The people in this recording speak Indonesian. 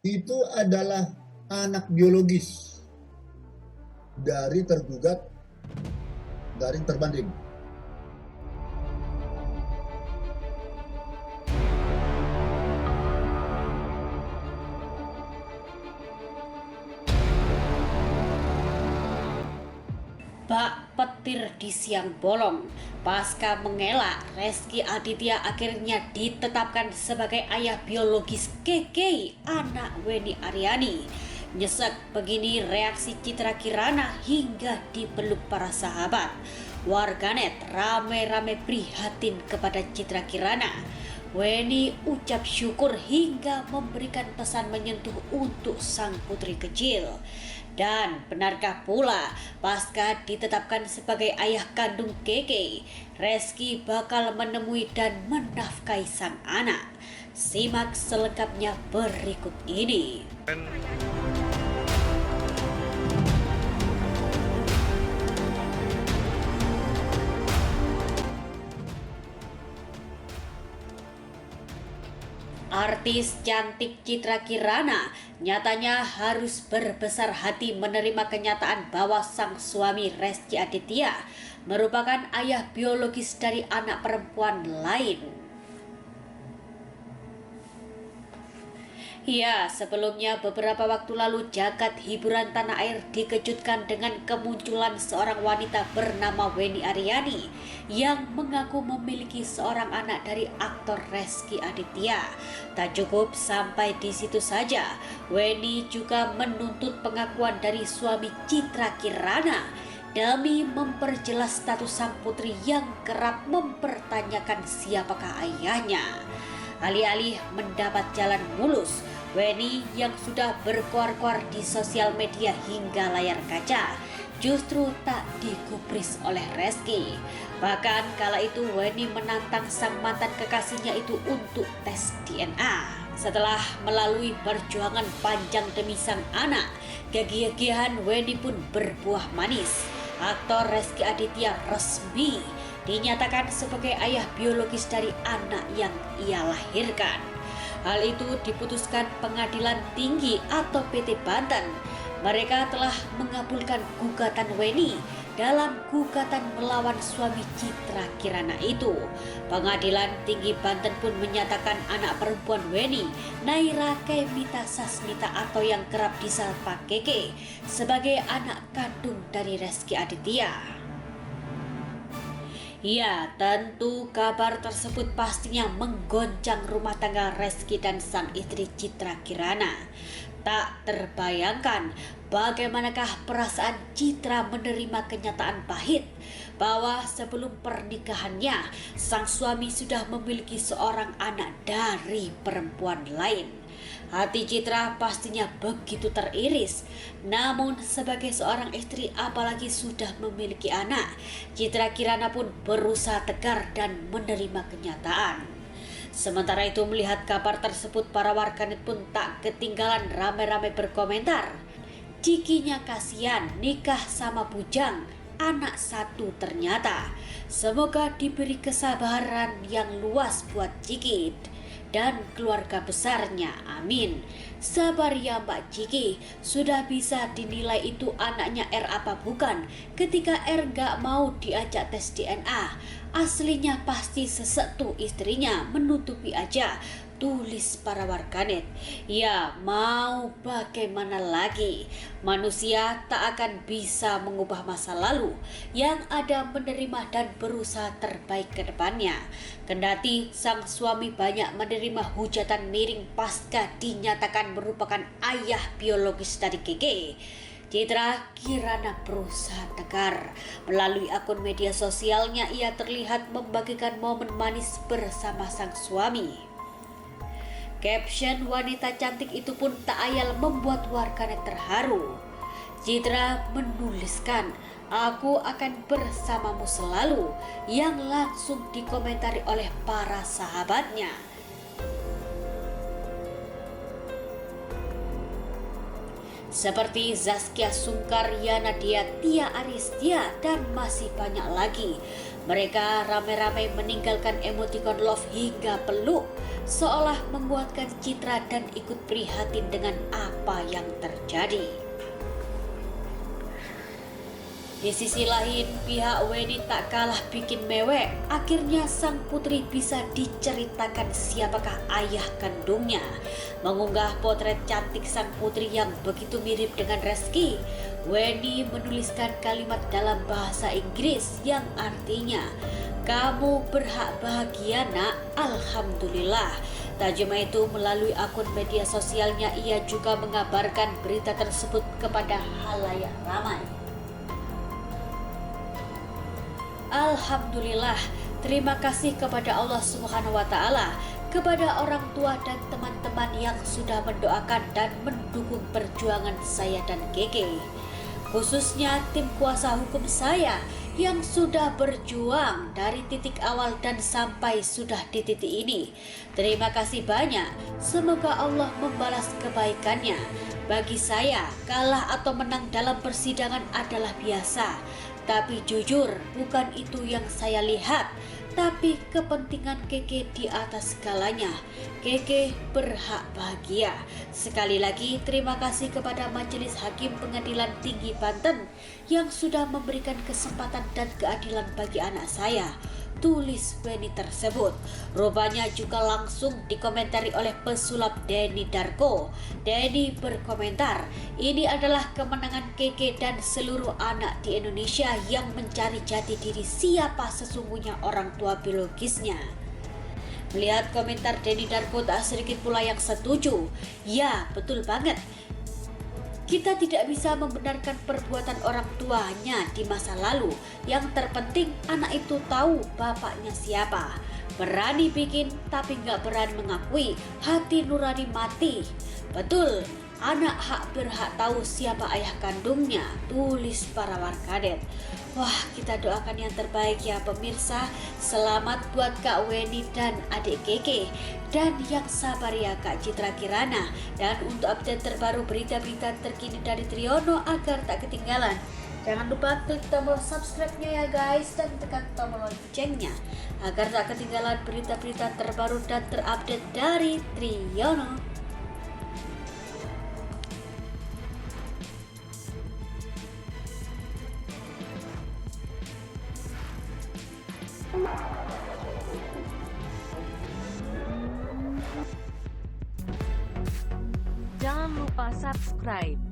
itu adalah anak biologis dari tergugat dari terbanding. Bak petir di siang bolong. Pasca mengelak, Reski Aditya akhirnya ditetapkan sebagai ayah biologis Keke, anak Weni Aryani. Nyesek begini reaksi Citra Kirana hingga dipeluk para sahabat. Warganet rame-rame prihatin kepada Citra Kirana. Weni ucap syukur hingga memberikan pesan menyentuh untuk sang putri kecil. Dan benarkah pula pasca ditetapkan sebagai ayah kandung Keke, Reski bakal menemui dan menafkahi sang anak? Simak selengkapnya berikut ini. Artis cantik Citra Kirana nyatanya harus berbesar hati menerima kenyataan bahwa sang suami Reski Aditya merupakan ayah biologis dari anak perempuan lain. Ya, sebelumnya beberapa waktu lalu jagat hiburan tanah air dikejutkan dengan kemunculan seorang wanita bernama Weni Aryani yang mengaku memiliki seorang anak dari aktor Reski Aditya. Tak cukup sampai di situ saja, Weni juga menuntut pengakuan dari suami Citra Kirana demi memperjelas status sang putri yang kerap mempertanyakan siapakah ayahnya. Alih-alih mendapat jalan mulus, Weni yang sudah berkoar-koar di sosial media hingga layar kaca justru tak digubris oleh Reski. Bahkan kala itu Weni menantang sang mantan kekasihnya itu untuk tes DNA. Setelah melalui perjuangan panjang demi sang anak, kegigihan Weni pun berbuah manis. Aktor Reski Aditya resmi dinyatakan sebagai ayah biologis dari anak yang ia lahirkan. Hal itu diputuskan Pengadilan Tinggi atau PT Banten. Mereka telah mengabulkan gugatan Weni dalam gugatan melawan suami Citra Kirana itu. Pengadilan Tinggi Banten pun menyatakan anak perempuan Weni, Naira Kemita Sasmita atau yang kerap disapa Keke, sebagai anak kandung dari Reski Aditya. Ya, tentu kabar tersebut pastinya menggoncang rumah tangga Reski dan sang istri Citra Kirana. Tak terbayangkan bagaimanakah perasaan Citra menerima kenyataan pahit bahwa sebelum pernikahannya sang suami sudah memiliki seorang anak dari perempuan lain. Hati Citra pastinya begitu teriris. Namun sebagai seorang istri apalagi sudah memiliki anak, Citra Kirana pun berusaha tegar dan menerima kenyataan. Sementara itu melihat kabar tersebut, para warganet pun tak ketinggalan rame-rame berkomentar. Cikinya kasihan nikah sama bujang, anak satu ternyata. Semoga diberi kesabaran yang luas buat Ciki dan keluarga besarnya, amin. Sabar ya Mbak Ciki, sudah bisa dinilai itu anaknya R apa bukan ketika R gak mau diajak tes DNA. Aslinya pasti sesek tuh istrinya, menutupi aja, tulis para warganet. Ya, mau bagaimana lagi? Manusia tak akan bisa mengubah masa lalu, yang ada menerima dan berusaha terbaik ke depannya. Kendati sang suami banyak menerima hujatan miring pasca dinyatakan merupakan ayah biologis dari Keke, Citra Kirana berusaha tegar. Melalui akun media sosialnya, ia terlihat membagikan momen manis bersama sang suami. Caption wanita cantik itu pun tak ayal membuat warganet terharu. Citra menuliskan, "Aku akan bersamamu selalu," yang langsung dikomentari oleh para sahabatnya. seperti Zaskia Sungkar, Nadia, Tia Aristia, dan masih banyak lagi. Mereka ramai-ramai meninggalkan emoticon love hingga peluk, seolah menguatkan citra dan ikut prihatin dengan apa yang terjadi. Di sisi lain, pihak Weni tak kalah bikin mewek. Akhirnya sang putri bisa diceritakan siapakah ayah kandungnya. Mengunggah potret cantik sang putri yang begitu mirip dengan Reski, Weni menuliskan kalimat dalam bahasa Inggris yang artinya, "Kamu berhak bahagia, Nak. Alhamdulillah." Tak cuma itu, melalui akun media sosialnya ia juga mengabarkan berita tersebut kepada halayak ramai. Alhamdulillah, terima kasih kepada Allah Subhanahu wa Ta'ala, kepada orang tua dan teman-teman yang sudah mendoakan dan mendukung perjuangan saya dan Keke, khususnya tim kuasa hukum saya yang sudah berjuang dari titik awal dan sampai sudah di titik ini. Terima kasih banyak, semoga Allah membalas kebaikannya. Bagi saya, kalah atau menang dalam persidangan adalah biasa, tapi jujur bukan itu yang saya lihat, tapi kepentingan Keke di atas segalanya. Keke berhak bahagia. Sekali lagi terima kasih kepada Majelis Hakim Pengadilan Tinggi Banten yang sudah memberikan kesempatan dan keadilan bagi anak saya, tulis Weni tersebut. Rupanya juga langsung dikomentari oleh pesulap Denny Darko. Denny berkomentar, "Ini adalah kemenangan Keke dan seluruh anak di Indonesia yang mencari jati diri siapa sesungguhnya orang tua biologisnya." Melihat komentar Denny Darko, tak sedikit pula yang setuju. Ya, betul banget. Kita tidak bisa membenarkan perbuatan orang tuanya di masa lalu. Yang terpenting anak itu tahu bapaknya siapa. Berani bikin tapi nggak berani mengakui, hati nurani mati. Betul, anak berhak tahu siapa ayah kandungnya, tulis para warganet. Wah, kita doakan yang terbaik ya pemirsa. Selamat buat Kak Weni dan adik Keke. Dan yang sabar ya Kak Citra Kirana. Dan untuk update terbaru berita-berita terkini dari Triono agar tak ketinggalan, jangan lupa klik tombol subscribe-nya ya guys, dan tekan tombol loncengnya agar tak ketinggalan berita-berita terbaru dan terupdate dari Triono. Jangan lupa subscribe.